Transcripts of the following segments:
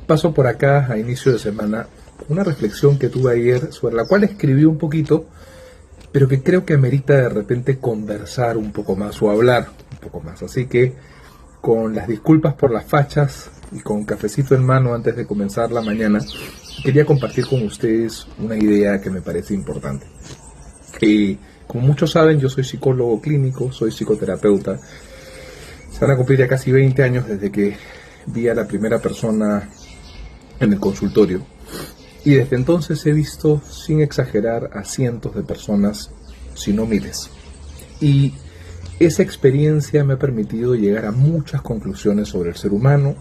Paso por acá a inicio de semana una reflexión que tuve ayer sobre la cual escribí un poquito, pero que creo que amerita de repente conversar un poco más o hablar un poco más. Así que, con las disculpas por las fachas y con cafecito en mano antes de comenzar la mañana, quería compartir con ustedes una idea que me parece importante. Como muchos saben, yo soy psicólogo clínico, soy psicoterapeuta. Se van a cumplir ya casi 20 años desde que vi a la primera persona en el consultorio. Y desde entonces he visto, sin exagerar, a cientos de personas, si no miles. Y esa experiencia me ha permitido llegar a muchas conclusiones sobre el ser humano.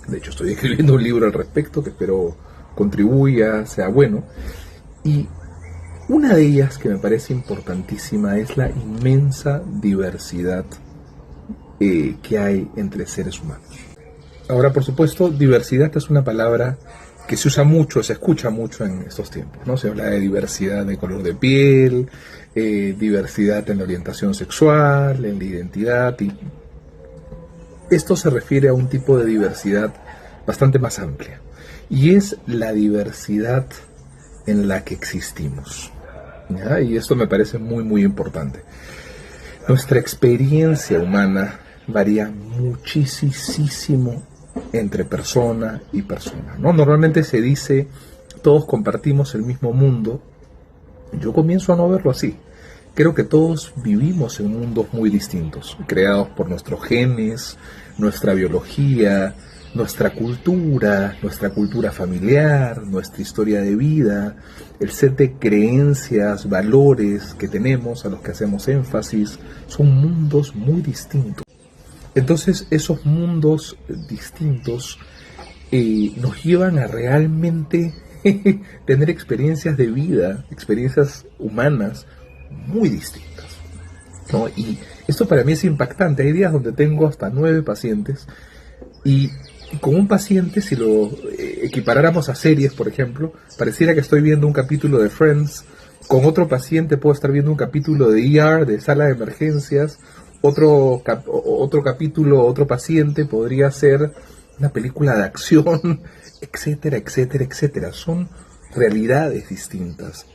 De hecho, estoy escribiendo un libro al respecto que espero contribuya, sea bueno. Y una de ellas que me parece importantísima es la inmensa diversidad que hay entre seres humanos. Ahora, por supuesto, diversidad es una palabra que se usa mucho, se escucha mucho en estos tiempos, ¿no? Se habla de diversidad de color de piel, diversidad en la orientación sexual, en la identidad, y esto se refiere a un tipo de diversidad bastante más amplia, y es la diversidad en la que existimos, ¿ya? Y esto me parece muy, muy importante. Nuestra experiencia humana varía muchísimo entre persona y persona, ¿no? Normalmente se dice, todos compartimos el mismo mundo. Yo comienzo a no verlo así. Creo que todos vivimos en mundos muy distintos, creados por nuestros genes, nuestra biología, nuestra cultura familiar, nuestra historia de vida, el set de creencias, valores que tenemos, a los que hacemos énfasis, son mundos muy distintos. Entonces, esos mundos distintos nos llevan a realmente tener experiencias de vida, experiencias humanas muy distintas, ¿no? Y esto para mí es impactante. Hay días donde tengo hasta 9 pacientes y con un paciente, si lo equiparáramos a series, por ejemplo, pareciera que estoy viendo un capítulo de Friends. Con otro paciente puedo estar viendo un capítulo de ER, de sala de emergencias. Otro capítulo, otro paciente podría ser una película de acción, etcétera, etcétera, etcétera. Son realidades distintas.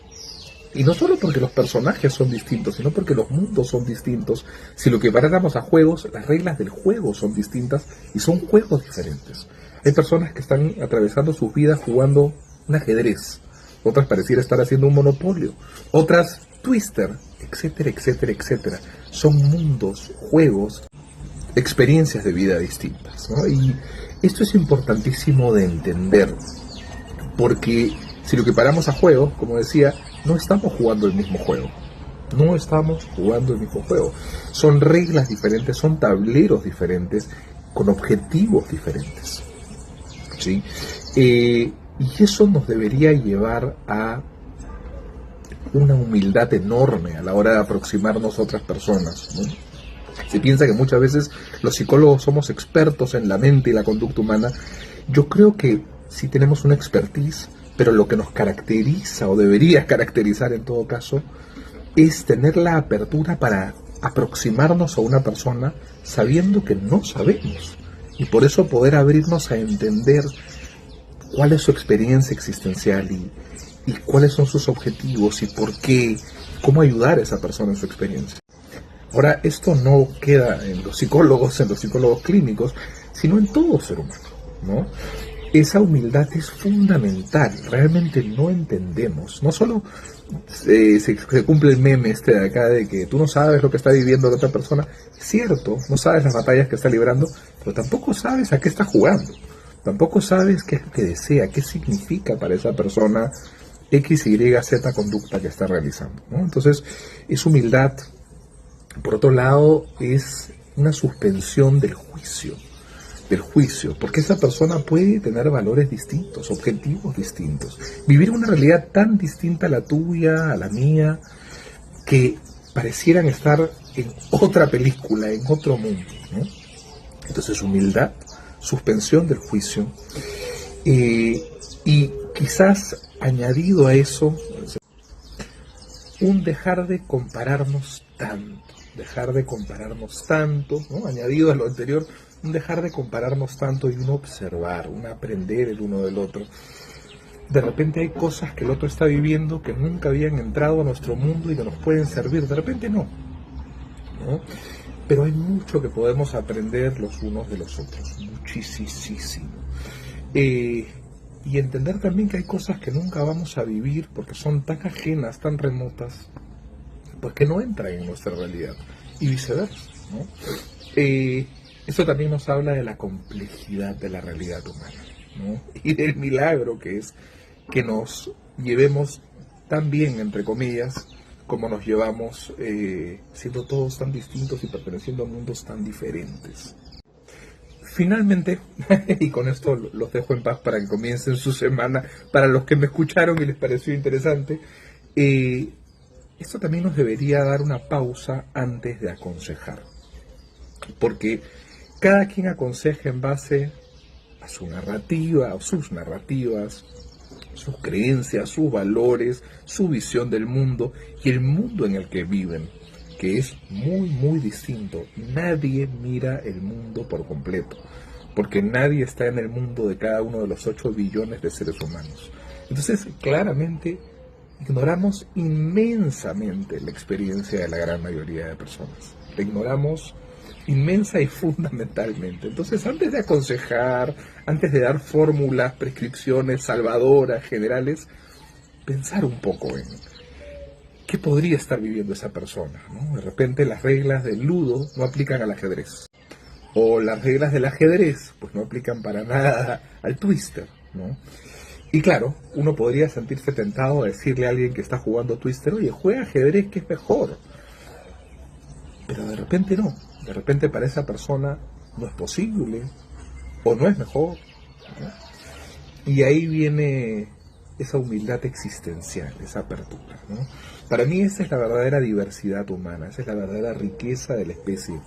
Y no solo porque los personajes son distintos, sino porque los mundos son distintos. Si lo equiparáramos a juegos, las reglas del juego son distintas y son juegos diferentes. Hay personas que están atravesando sus vidas jugando un ajedrez. Otras pareciera estar haciendo un monopolio. Otras Twister, etcétera, etcétera, etcétera. Son mundos, juegos, experiencias de vida distintas, ¿no? Y esto es importantísimo de entender, porque si lo equiparamos a juegos, como decía, no estamos jugando el mismo juego. No estamos jugando el mismo juego. Son reglas diferentes, son tableros diferentes, con objetivos diferentes, ¿sí? Y eso nos debería llevar a una humildad enorme a la hora de aproximarnos a otras personas, ¿no? Se piensa que muchas veces los psicólogos somos expertos en la mente y la conducta humana. Yo creo que sí tenemos una expertise, pero lo que nos caracteriza, o debería caracterizar en todo caso, es tener la apertura para aproximarnos a una persona sabiendo que no sabemos, y por eso poder abrirnos a entender cuál es su experiencia existencial y cuáles son sus objetivos y por qué, cómo ayudar a esa persona en su experiencia. Ahora, esto no queda en los psicólogos clínicos, sino en todo ser humano, ¿no? Esa humildad es fundamental. Realmente no entendemos. No solo se cumple el meme este de acá de que tú no sabes lo que está viviendo la otra persona. Es cierto, no sabes las batallas que está librando, pero tampoco sabes a qué está jugando. Tampoco sabes qué es lo que desea, qué significa para esa persona X, Y, Z conducta que está realizando, ¿no? Entonces, es humildad. Por otro lado, es una suspensión del juicio, porque esa persona puede tener valores distintos, objetivos distintos, vivir una realidad tan distinta a la tuya, a la mía, que parecieran estar en otra película, en otro mundo, ¿no? Entonces, humildad, suspensión del juicio, y quizás añadido a eso, un dejar de compararnos tanto, ¿no? Añadido a lo anterior, un dejar de compararnos tanto y un observar, un aprender el uno del otro. De repente hay cosas que el otro está viviendo que nunca habían entrado a nuestro mundo y que nos pueden servir, de repente no, ¿no? Pero hay mucho que podemos aprender los unos de los otros, muchísimo. Y entender también que hay cosas que nunca vamos a vivir porque son tan ajenas, tan remotas, pues que no entran en nuestra realidad, y viceversa, ¿no? Eso también nos habla de la complejidad de la realidad humana, ¿no? Y del milagro que es que nos llevemos tan bien, entre comillas, como nos llevamos siendo todos tan distintos y perteneciendo a mundos tan diferentes. Finalmente, y con esto los dejo en paz para que comiencen su semana, para los que me escucharon y les pareció interesante, esto también nos debería dar una pausa antes de aconsejar, porque cada quien aconseja en base a su narrativa, o sus narrativas, sus creencias, sus valores, su visión del mundo y el mundo en el que viven, que es muy distinto. Nadie mira el mundo por completo, porque nadie está en el mundo de cada uno de los 8 billones de seres humanos. Entonces, claramente, ignoramos inmensamente la experiencia de la gran mayoría de personas. La ignoramos inmensa y fundamentalmente. Entonces, antes de aconsejar, antes de dar fórmulas, prescripciones salvadoras, generales, pensar un poco en qué podría estar viviendo esa persona, ¿no? De repente las reglas del ludo no aplican al ajedrez, o las reglas del ajedrez pues no aplican para nada al twister, ¿no? Y claro, uno podría sentirse tentado a decirle a alguien que está jugando twister, oye, juega ajedrez que es mejor. Pero de repente no, de repente para esa persona no es posible, o no es mejor, ¿no? Y ahí viene esa humildad existencial, esa apertura, ¿no? Para mí esa es la verdadera diversidad humana, esa es la verdadera riqueza de la especie.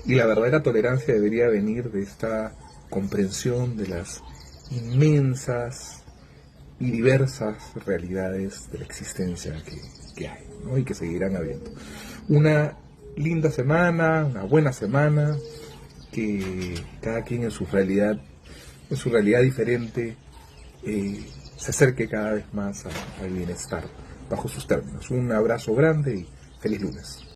Y la verdadera tolerancia debería venir de esta comprensión de las inmensas y diversas realidades de la existencia que hay, ¿no? Y que seguirán habiendo. Una linda semana, una buena semana, que cada quien en su realidad diferente, se acerque cada vez más al bienestar bajo sus términos. Un abrazo grande y feliz lunes.